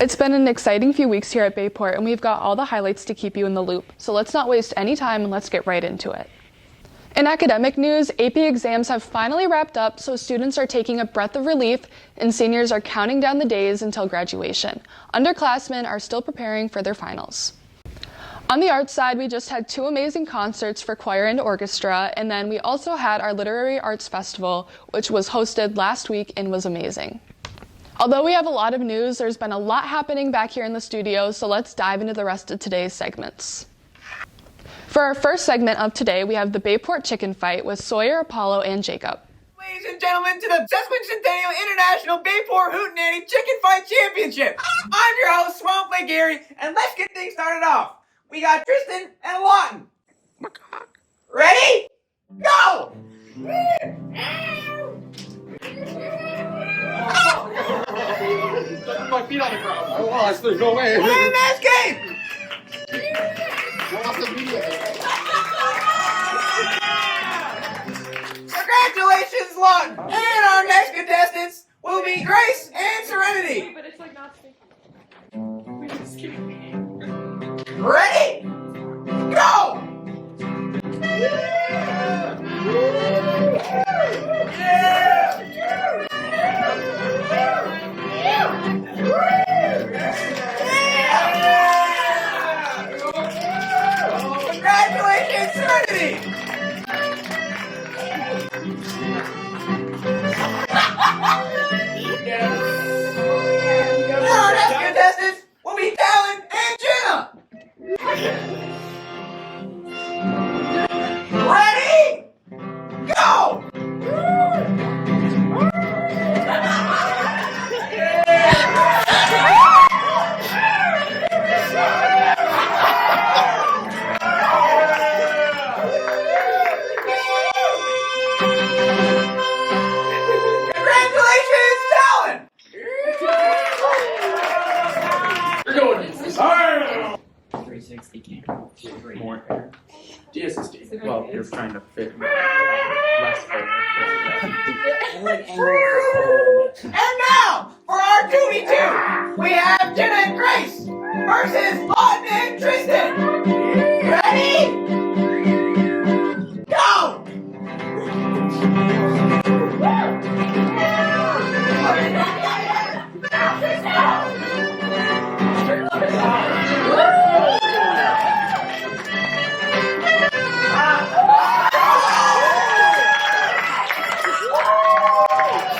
It's been an exciting few weeks here at Bayport, and we've got all the highlights to keep you in the loop. So let's not waste any time and let's get right into it. In academic news, AP exams have finally wrapped up, so students are taking a breath of relief, and seniors are counting down the days until graduation. Underclassmen are still preparing for their finals. On the arts side, we just had 2 amazing concerts for choir and orchestra, and then we also had our Literary Arts Festival, which was hosted last week and was amazing. Although we have a lot of news, there's been a lot happening back here in the studio, so let's dive into the rest of today's segments. For our first segment of today, we have the Bayport chicken fight with Sawyer, Apollo, and Jacob. Ladies and gentlemen, to the Sesquicentennial International Bayport Hootenanny Chicken Fight Championship. I'm your host, Swamp Lake Gary, and let's get things started off. We got Tristan and Lawton. Ready? Go! My feet on the ground. I lost. There's no way. We're in this game! Congratulations, Lawton! And our next contestants will be Grace and Serenity. But it's like not sticking. Ready? Go! Congratulations, Serenity! Our next contestants will be Talon and Jenna. Ready? Go! Congratulations, Talon! You're going. 360 camera. More air. DSSD. Well, you're trying to fit less air. And now, for our 2v2, we have Jenna and Grace versus Lawton and Tristan. Ready? Go!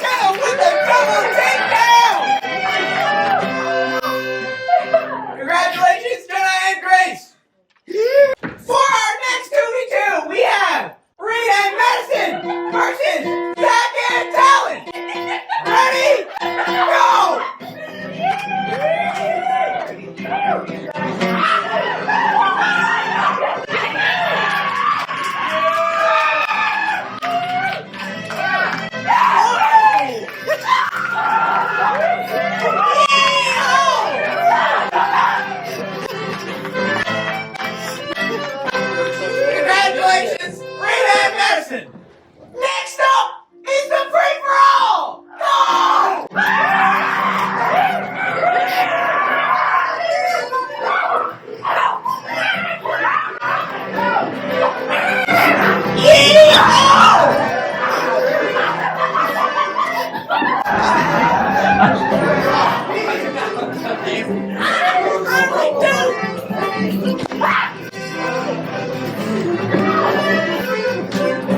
Jenna with the double takedown! Congratulations, Jenna and Grace! For our next 2v2, we have Reed and Madison versus Zach and Talon. Ready? Go! Congratulations, Reed and Madison! Next up is the free-for-all! Go!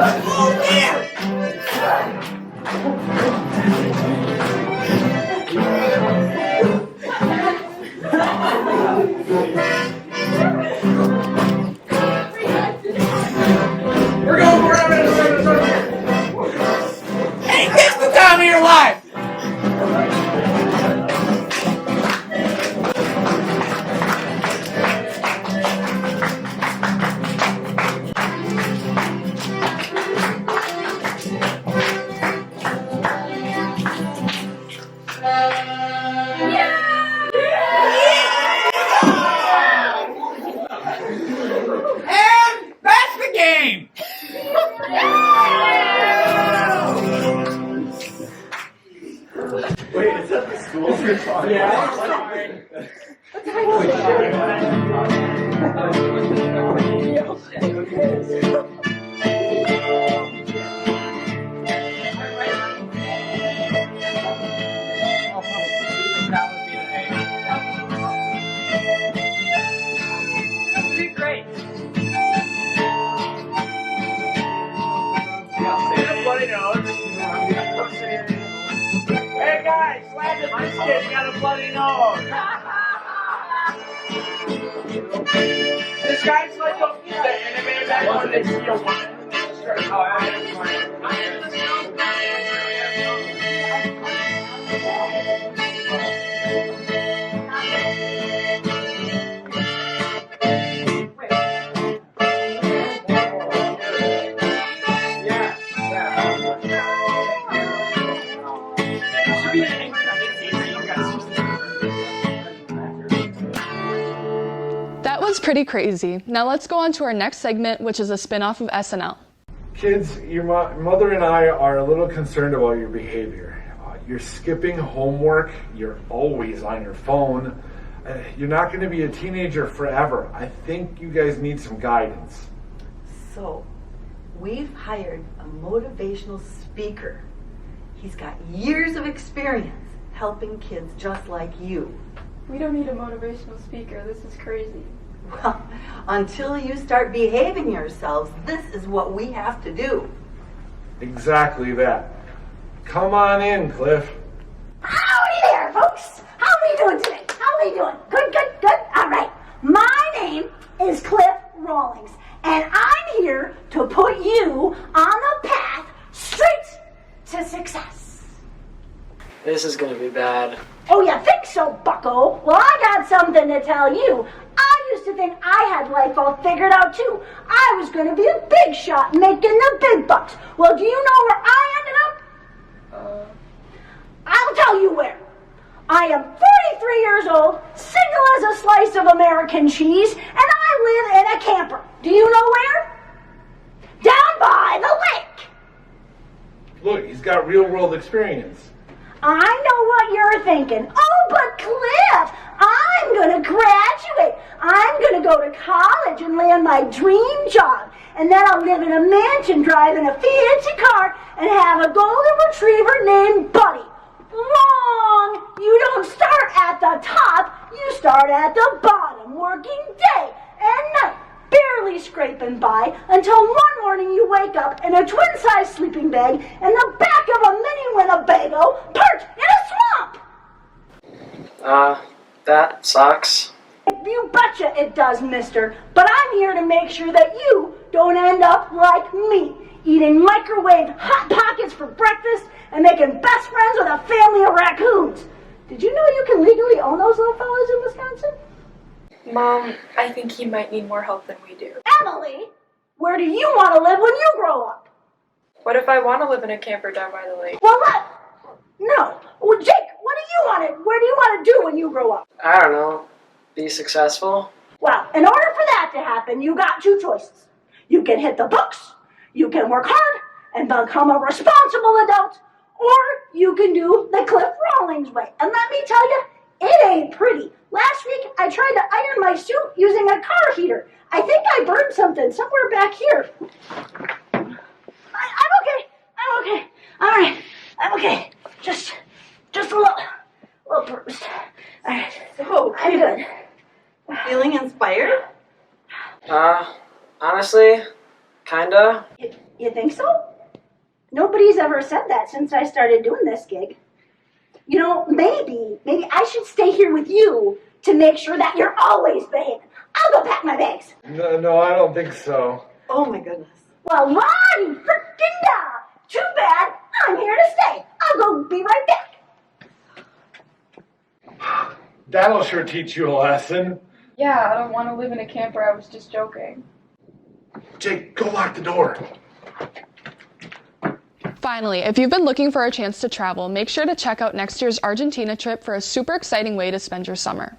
Oh, yeah! We're going around in a circle here. Ain't this the time of your life? Great. Hey guys, slap it, this kid's got a bloody nose. This guy's like the anime that one they see a one. That was pretty crazy. Now let's go on to our next segment, which is a spin-off of SNL. Kids, your mother and I are a little concerned about your behavior. You're skipping homework. You're always on your phone. You're not going to be a teenager forever. I think you guys need some guidance. So, we've hired a motivational speaker. He's got years of experience helping kids just like you. We don't need a motivational speaker. This is crazy. Well, until you start behaving yourselves, this is what we have to do. Exactly that. Come on in, Cliff. Howdy there, folks. How are we doing today? How are we doing? Good, good, good. All right. My name is Cliff Rawlings, and I'm here to put you on the path straight to success. This is gonna be bad. Oh, you think so, bucko? Well, I got something to tell you. I used to think I had life all figured out, too. I was going to be a big shot making the big bucks. Well, do you know where I ended up? I'll tell you where. I am 43 years old, single as a slice of American cheese, and I live in a camper. Do you know where? Down by the lake. Look, he's got real-world experience. I know what you're thinking. Oh, but Cliff, I'm going to graduate. I'm going to go to college and land my dream job. And then I'll live in a mansion, drive in a fancy car, and have a golden retriever named Buddy. Wrong! You don't start at the top. You start at the bottom, working day and night, barely scraping by, until one morning you wake up in a twin-size sleeping bag in the back of a mini Winnebago perched in a swamp. That sucks. You betcha it does, mister. But I'm here to make sure that you don't end up like me, eating microwave Hot Pockets for breakfast and making best friends with a family of raccoons. Did you know you can legally own those little fellas in Wisconsin? Mom, I think he might need more help than we do. Emily, where do you want to live when you grow up? What if I want to live in a camper down by the lake? Well, what? No. Well, Jake, what do you want to? Where do you want to do when you grow up? I don't know. Be successful? Well, in order for that to happen, you got two choices. You can hit the books, you can work hard, and become a responsible adult, or you can do the Cliff Rawlings way. And let me tell you, it ain't pretty. Last week, I tried to iron my suit using a car heater. I think I burned something somewhere back here. I'm okay. I'm okay. All right. I'm okay. Just a little bruised. All right. So, I'm good. feeling inspired? Honestly, kinda. You think so? Nobody's ever said that since I started doing this gig. You know, maybe I should stay here with you to make sure that you're always behaving. I'll go pack my bags. No, I don't think so. Oh my goodness. Well, Lonnie frickin' da! Too bad. I'm here to stay. I'll go be right back. That'll sure teach you a lesson. Yeah, I don't want to live in a camper. I was just joking. Jake, go lock the door. Finally, if you've been looking for a chance to travel, make sure to check out next year's Argentina trip for a super exciting way to spend your summer.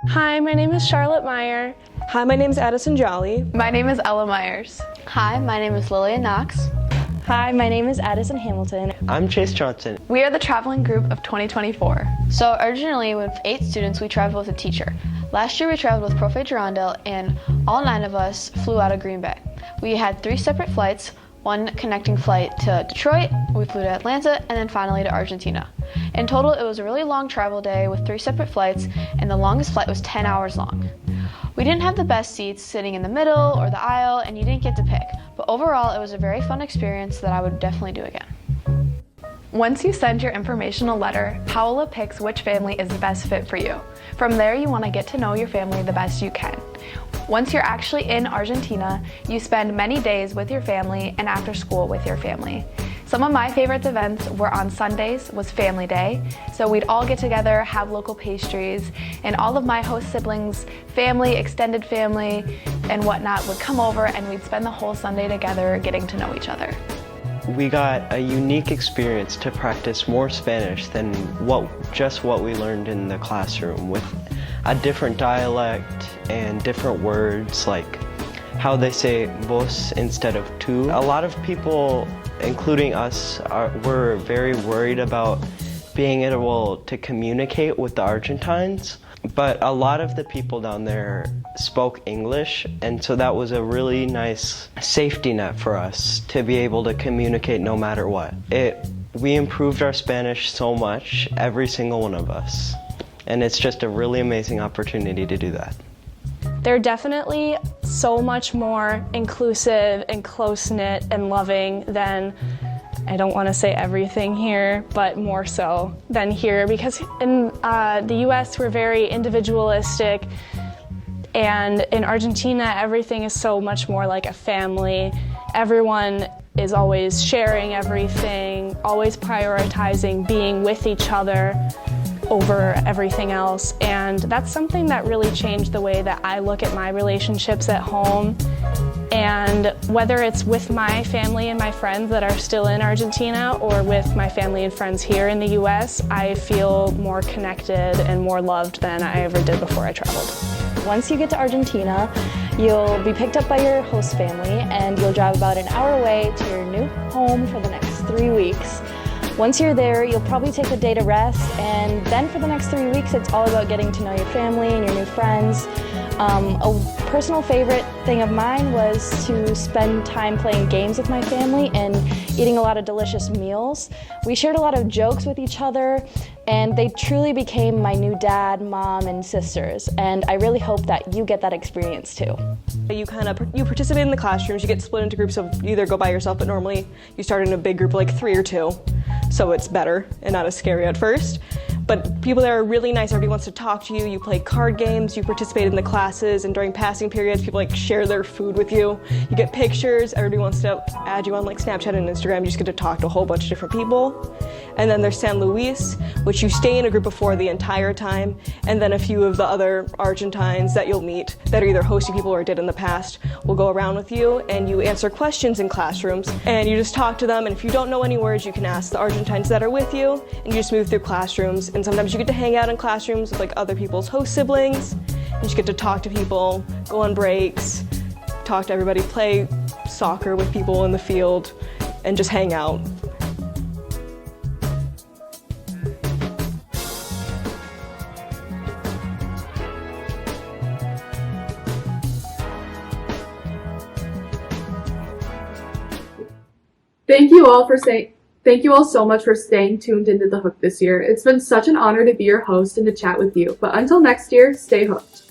Hi, my name is Charlotte Meyer. Hi, my name is Addison Jolly. My name is Ella Myers. Hi, my name is Lillian Knox. Hi, my name is Addison Hamilton. I'm Chase Johnson. We are the traveling group of 2024. So originally with 8 students, we traveled with a teacher. Last year we traveled with Prof. Durandal, and all 9 of us flew out of Green Bay. We had 3 separate flights, one connecting flight to Detroit, we flew to Atlanta, and then finally to Argentina. In total, it was a really long travel day with 3 separate flights, and the longest flight was 10 hours long. We didn't have the best seats sitting in the middle or the aisle, and you didn't get to pick. But overall, it was a very fun experience that I would definitely do again. Once you send your informational letter, Paola picks which family is the best fit for you. From there, you want to get to know your family the best you can. Once you're actually in Argentina, you spend many days with your family and after school with your family. Some of my favorite events were on Sundays was Family Day, so we'd all get together, have local pastries, and all of my host siblings, family, extended family, and whatnot would come over and we'd spend the whole Sunday together getting to know each other. We got a unique experience to practice more Spanish than what we learned in the classroom, with a different dialect and different words, like how they say vos instead of tú. A lot of people, including us, were very worried about being able to communicate with the Argentines, but a lot of the people down there spoke English, and so that was a really nice safety net for us to be able to communicate no matter what. We improved our Spanish so much, every single one of us, and it's just a really amazing opportunity to do that. They're definitely so much more inclusive and close-knit and loving than, I don't want to say everything here, but more so than here, because in the US we're very individualistic, and in Argentina everything is so much more like a family. Everyone is always sharing everything, always prioritizing being with each other over everything else, and that's something that really changed the way that I look at my relationships at home. And whether it's with my family and my friends that are still in Argentina or with my family and friends here in the US, I feel more connected and more loved than I ever did before I traveled. Once you get to Argentina, you'll be picked up by your host family and you'll drive about an hour away to your new home for the next 3 weeks. Once you're there, you'll probably take a day to rest, and then for the next 3 weeks, it's all about getting to know your family and your new friends. A personal favorite thing of mine was to spend time playing games with my family and eating a lot of delicious meals. We shared a lot of jokes with each other, and they truly became my new dad, mom, and sisters, and I really hope that you get that experience too. You participate in the classrooms, you get split into groups of, you either go by yourself, but normally you start in a big group of like 3 or 2, so it's better and not as scary at first. But people there are really nice, everybody wants to talk to you, you play card games, you participate in the classes, and during passing periods, people like share their food with you. You get pictures, everybody wants to add you on like Snapchat and Instagram, you just get to talk to a whole bunch of different people. And then there's San Luis, which you stay in a group of 4 the entire time, and then a few of the other Argentines that you'll meet that are either hosting people or did in the past will go around with you, and you answer questions in classrooms, and you just talk to them, and if you don't know any words, you can ask the Argentines that are with you, and you just move through classrooms, and sometimes you get to hang out in classrooms with like other people's host siblings, and you just get to talk to people, go on breaks, talk to everybody, play soccer with people in the field, and just hang out. Thank you all so much for staying tuned into The Hook this year. It's been such an honor to be your host and to chat with you. But until next year, stay hooked.